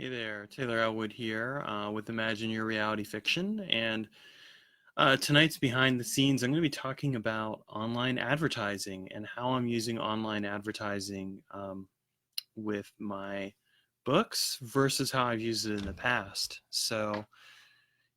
Hey there, Taylor Elwood here with Imagine Your Reality Fiction. And tonight's behind the scenes, I'm going to be talking about online advertising and how I'm using online advertising with my books versus how I've used it in the past. So,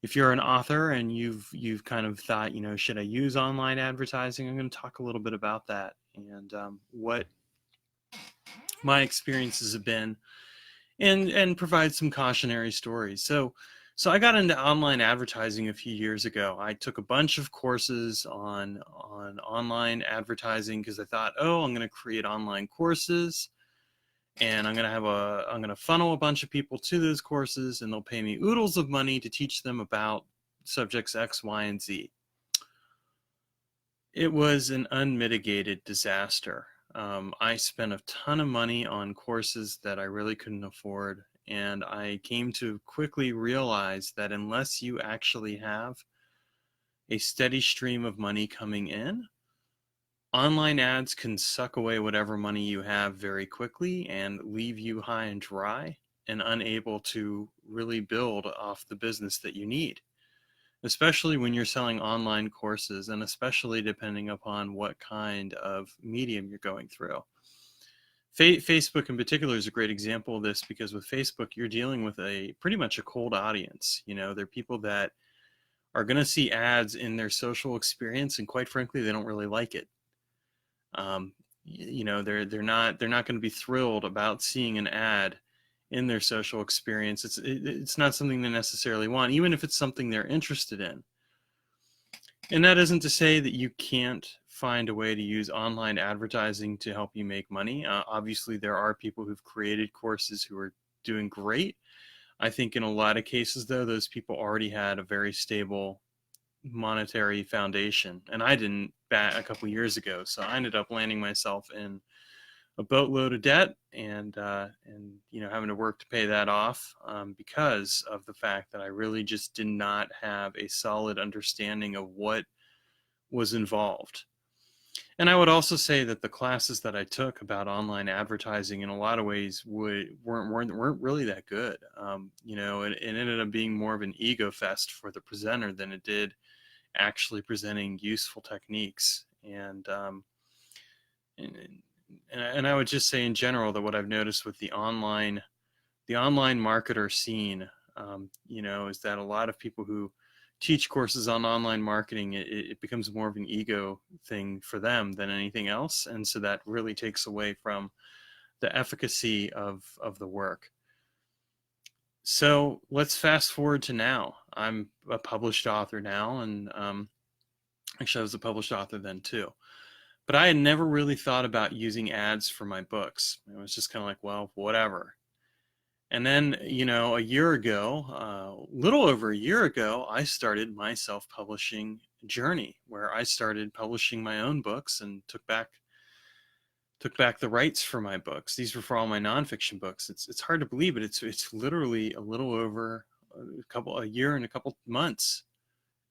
if you're an author and you've kind of thought, should I use online advertising? I'm going to talk a little bit about that and what my experiences have been and provide some cautionary stories. So I got into online advertising a few years ago. I took a bunch of courses on online advertising because I thought, oh, I'm going to create online courses and I'm going to funnel a bunch of people to those courses and they'll pay me oodles of money to teach them about subjects X, Y, and Z. It was an unmitigated disaster. I spent a ton of money on courses that I really couldn't afford, and I came to quickly realize that unless you actually have a steady stream of money coming in, online ads can suck away whatever money you have very quickly and leave you high and dry and unable to really build off the business that you need, especially when you're selling online courses and especially depending upon what kind of medium you're going through. Facebook in particular is a great example of this because with Facebook, you're dealing with a pretty much a cold audience. They're people that are going to see ads in their social experience, and quite frankly, they don't really like it. They're not going to be thrilled about seeing an ad in their social experience. It's not something they necessarily want, even if it's something they're interested in. And that isn't to say that you can't find a way to use online advertising to help you make money. Obviously, there are people who've created courses who are doing great. I think in a lot of cases, though, those people already had a very stable monetary foundation, and I didn't back a couple years ago. So I ended up landing myself in a boatload of debt and having to work to pay that off because of the fact that I really just did not have a solid understanding of what was involved. And I would also say that the classes that I took about online advertising in a lot of ways weren't really that good. It ended up being more of an ego fest for the presenter than it did actually presenting useful techniques. And I would just say in general that what I've noticed with the online marketer scene, is that a lot of people who teach courses on online marketing, it becomes more of an ego thing for them than anything else, and so that really takes away from the efficacy of the work. So let's fast forward to now. I'm a published author now, and actually I was a published author then too. But I had never really thought about using ads for my books. It was just kind of like, well, whatever. And then, a year ago, little over a year ago, I started my self-publishing journey where I started publishing my own books and took back the rights for my books. These were for all my nonfiction books. It's hard to believe, but it's literally a little over a year and a couple months,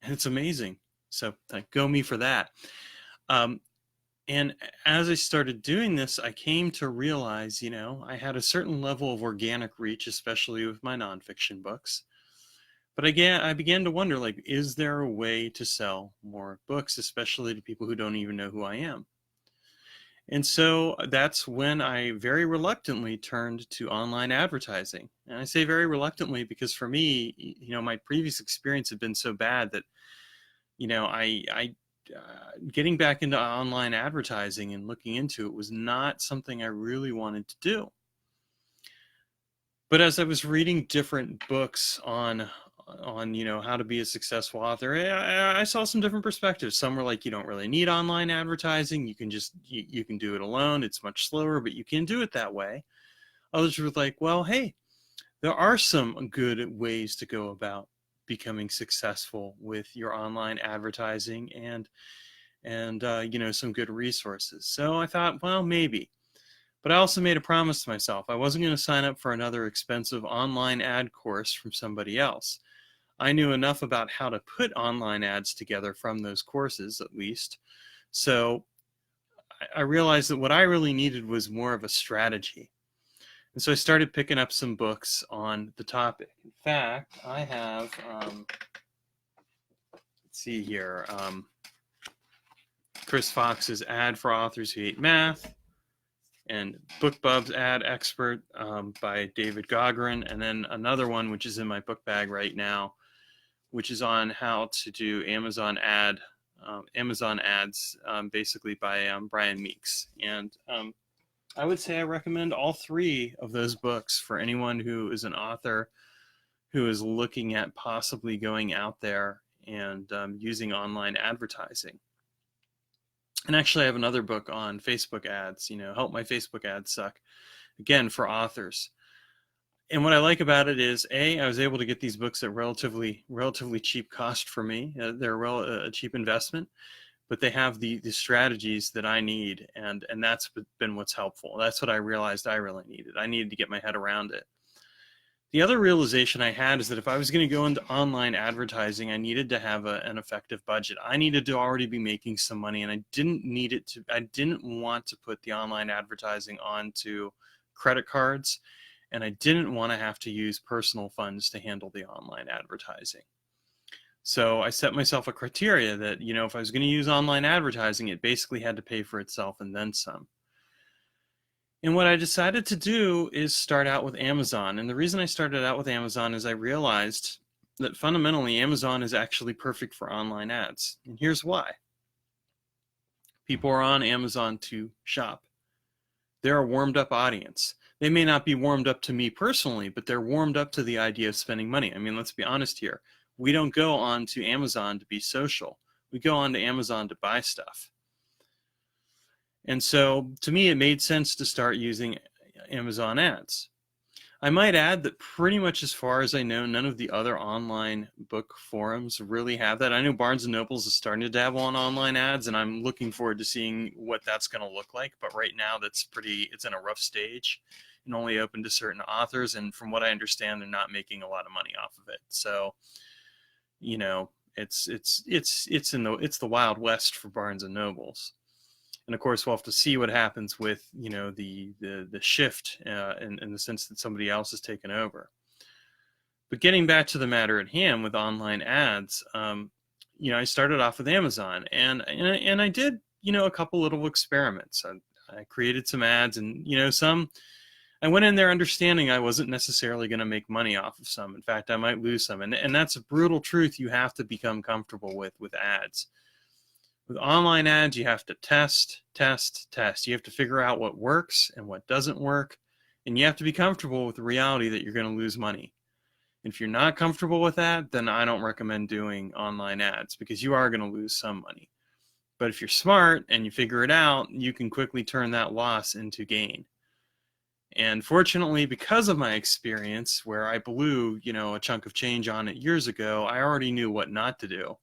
and it's amazing. So thank go me for that. Um, and as I started doing this, I came to realize, I had a certain level of organic reach, especially with my nonfiction books. But again, I began to wonder, like, is there a way to sell more books, especially to people who don't even know who I am? And so that's when I very reluctantly turned to online advertising. And I say very reluctantly because for me, my previous experience had been so bad that, I getting back into online advertising and looking into it was not something I really wanted to do. But as I was reading different books on how to be a successful author, I saw some different perspectives. Some were like, you don't really need online advertising. You can just you can do it alone. It's much slower, but you can do it that way. Others were like, well, hey, there are some good ways to go about becoming successful with your online advertising and some good resources. So I thought, well, maybe. But I also made a promise to myself. I wasn't going to sign up for another expensive online ad course from somebody else. I knew enough about how to put online ads together from those courses, at least. So I realized that what I really needed was more of a strategy. And so I started picking up some books on the topic. In fact, I have, let's see here, Chris Fox's Ad for Authors Who Hate Math, and BookBub's Ad Expert by David Gaughran, and then another one which is in my book bag right now, which is on how to do Amazon ads, basically by Brian Meeks. And I would say I recommend all three of those books for anyone who is an author who is looking at possibly going out there and using online advertising. And actually, I have another book on Facebook ads, Help My Facebook Ads Suck, again, for authors. And what I like about it is, I was able to get these books at relatively cheap cost for me. They're a cheap investment, but they have the strategies that I need, and that's been what's helpful. That's what I realized I really needed. I needed to get my head around it. The other realization I had is that if I was going to go into online advertising, I needed to have an effective budget. I needed to already be making some money, and I didn't want to put the online advertising onto credit cards, and I didn't want to have to use personal funds to handle the online advertising. So I set myself a criteria that, if I was going to use online advertising, it basically had to pay for itself and then some. And what I decided to do is start out with Amazon. And the reason I started out with Amazon is I realized that fundamentally Amazon is actually perfect for online ads. And here's why. People are on Amazon to shop. They're a warmed up audience. They may not be warmed up to me personally, but they're warmed up to the idea of spending money. I mean, let's be honest here. We don't go on to Amazon to be social. We go on to Amazon to buy stuff. And so to me, it made sense to start using Amazon ads. I might add that pretty much as far as I know, none of the other online book forums really have that. I know Barnes & Nobles is starting to dabble on online ads, and I'm looking forward to seeing what that's going to look like. But right now, it's in a rough stage and only open to certain authors. And from what I understand, they're not making a lot of money off of it. So, it's the Wild West for Barnes & Nobles. And of course, we'll have to see what happens with, the shift in the sense that somebody else has taken over. But getting back to the matter at hand with online ads, I started off with Amazon, and I did, a couple little experiments. I created some ads, and I went in there understanding I wasn't necessarily going to make money off of some. In fact, I might lose some, and that's a brutal truth you have to become comfortable with ads. With online ads, you have to test. You have to figure out what works and what doesn't work. And you have to be comfortable with the reality that you're going to lose money. And if you're not comfortable with that, then I don't recommend doing online ads, because you are going to lose some money. But if you're smart and you figure it out, you can quickly turn that loss into gain. And fortunately, because of my experience where I blew, a chunk of change on it years ago, I already knew what not to do.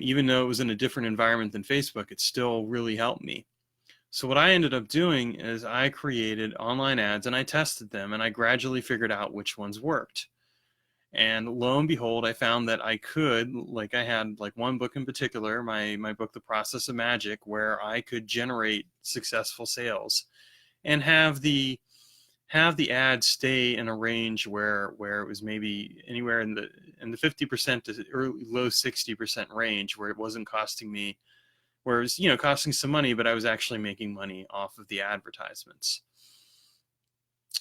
Even though it was in a different environment than Facebook, it still really helped me. So what I ended up doing is I created online ads and I tested them, and I gradually figured out which ones worked. And lo and behold, I found that I could, I had one book in particular, my book, The Process of Magic, where I could generate successful sales and have the ad stay in a range where it was maybe anywhere in the 50% to early, low 60% range, where it wasn't costing me, where it was, costing some money, but I was actually making money off of the advertisements.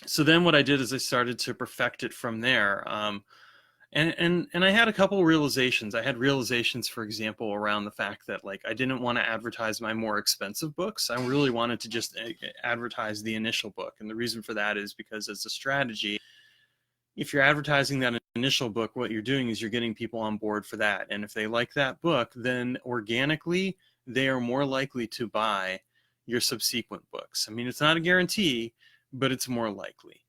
So then what I did is I started to perfect it from there. And I had a couple of realizations. I had realizations, for example, around the fact that I didn't want to advertise my more expensive books. I really wanted to just advertise the initial book. And the reason for that is because as a strategy, if you're advertising that initial book, what you're doing is you're getting people on board for that. And if they like that book, then organically, they are more likely to buy your subsequent books. I mean, it's not a guarantee, but it's more likely.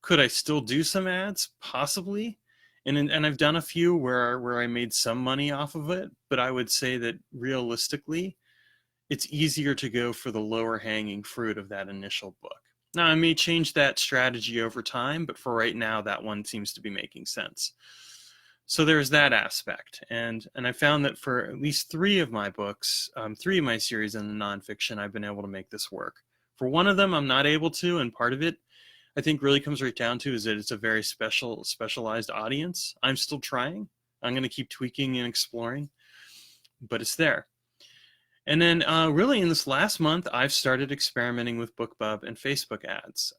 Could I still do some ads? Possibly. And I've done a few where I made some money off of it, but I would say that realistically, it's easier to go for the lower hanging fruit of that initial book. Now, I may change that strategy over time, but for right now, that one seems to be making sense. So there's that aspect. And I found that for at least three of my books, three of my series in the nonfiction, I've been able to make this work. For one of them, I'm not able to, and part of it, I think, really comes right down to is that it's a very specialized audience. I'm still trying. I'm going to keep tweaking and exploring, but it's there. And then really in this last month, I've started experimenting with BookBub and Facebook ads.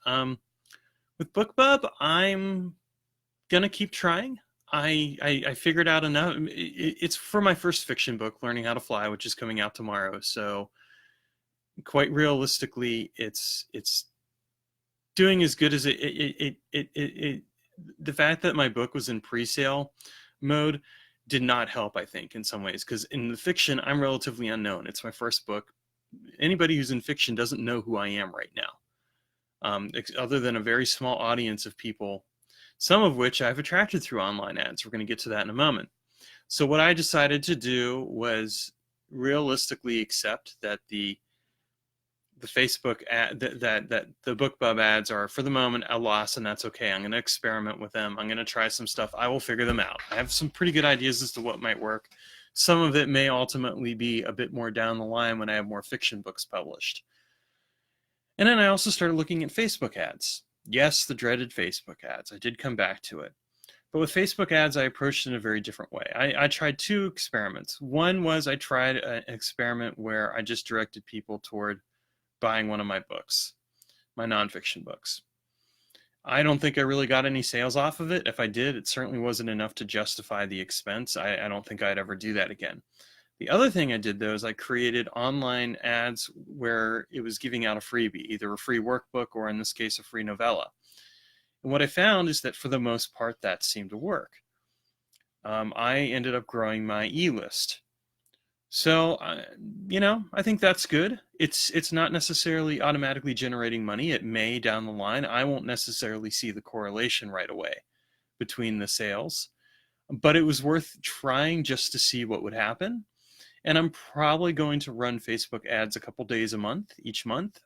With BookBub, I'm going to keep trying. I figured out enough. It's for my first fiction book, Learning How to Fly, which is coming out tomorrow. So quite realistically, it's doing as good as it. The fact that my book was in pre-sale mode did not help, I think, in some ways, because in the fiction, I'm relatively unknown. It's my first book. Anybody who's in fiction doesn't know who I am right now, other than a very small audience of people, some of which I've attracted through online ads. We're going to get to that in a moment. So what I decided to do was realistically accept that the Facebook ad, that the BookBub ads are for the moment a loss, and that's okay. I'm going to experiment with them. I'm going to try some stuff. I will figure them out. I have some pretty good ideas as to what might work. Some of it may ultimately be a bit more down the line when I have more fiction books published. And then I also started looking at Facebook ads. Yes, the dreaded Facebook ads. I did come back to it. But with Facebook ads, I approached it in a very different way. I tried two experiments. One was I tried an experiment where I just directed people toward buying one of my books, my nonfiction books. I don't think I really got any sales off of it. If I did, it certainly wasn't enough to justify the expense. I don't think I'd ever do that again. The other thing I did, though, is I created online ads where it was giving out a freebie, either a free workbook or, in this case, a free novella. And what I found is that for the most part, that seemed to work. I ended up growing my e-list. So, I think that's good. It's not necessarily automatically generating money. It may down the line. I won't necessarily see the correlation right away between the sales, but it was worth trying just to see what would happen. And I'm probably going to run Facebook ads a couple days a month, each month,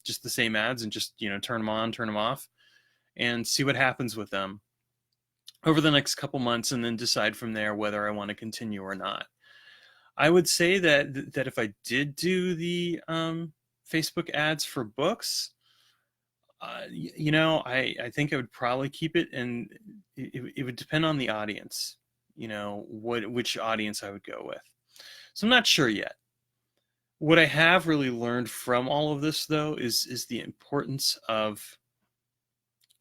just the same ads, and just, turn them on, turn them off, and see what happens with them over the next couple months, and then decide from there whether I want to continue or not. I would say that if I did do the Facebook ads for books, I think I would probably keep it, and it would depend on the audience, which audience I would go with. So I'm not sure yet. What I have really learned from all of this, though, is the importance of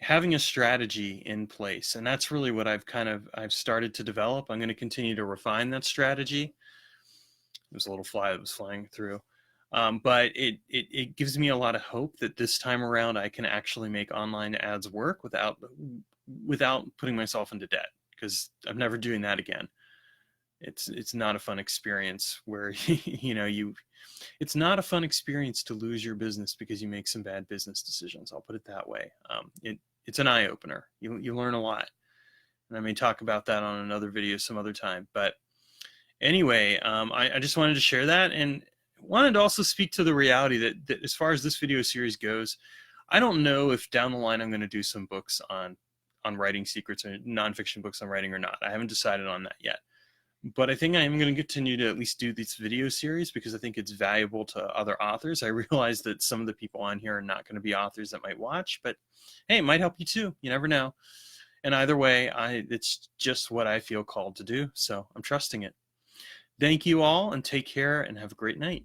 having a strategy in place, and that's really what I've started to develop. I'm going to continue to refine that strategy. There's a little fly that was flying through. But it gives me a lot of hope that this time around I can actually make online ads work without putting myself into debt, because I'm never doing that again. It's not a fun experience where it's not a fun experience to lose your business because you make some bad business decisions. I'll put it that way. It's an eye opener. You learn a lot, and I may talk about that on another video some other time. But anyway, I just wanted to share that, and wanted to also speak to the reality that as far as this video series goes, I don't know if down the line I'm going to do some books on writing secrets, or nonfiction books on writing, or not. I haven't decided on that yet. But I think I am going to continue to at least do this video series because I think it's valuable to other authors. I realize that some of the people on here are not going to be authors that might watch, but hey, it might help you too. You never know. And either way, it's just what I feel called to do, so I'm trusting it. Thank you all, and take care, and have a great night.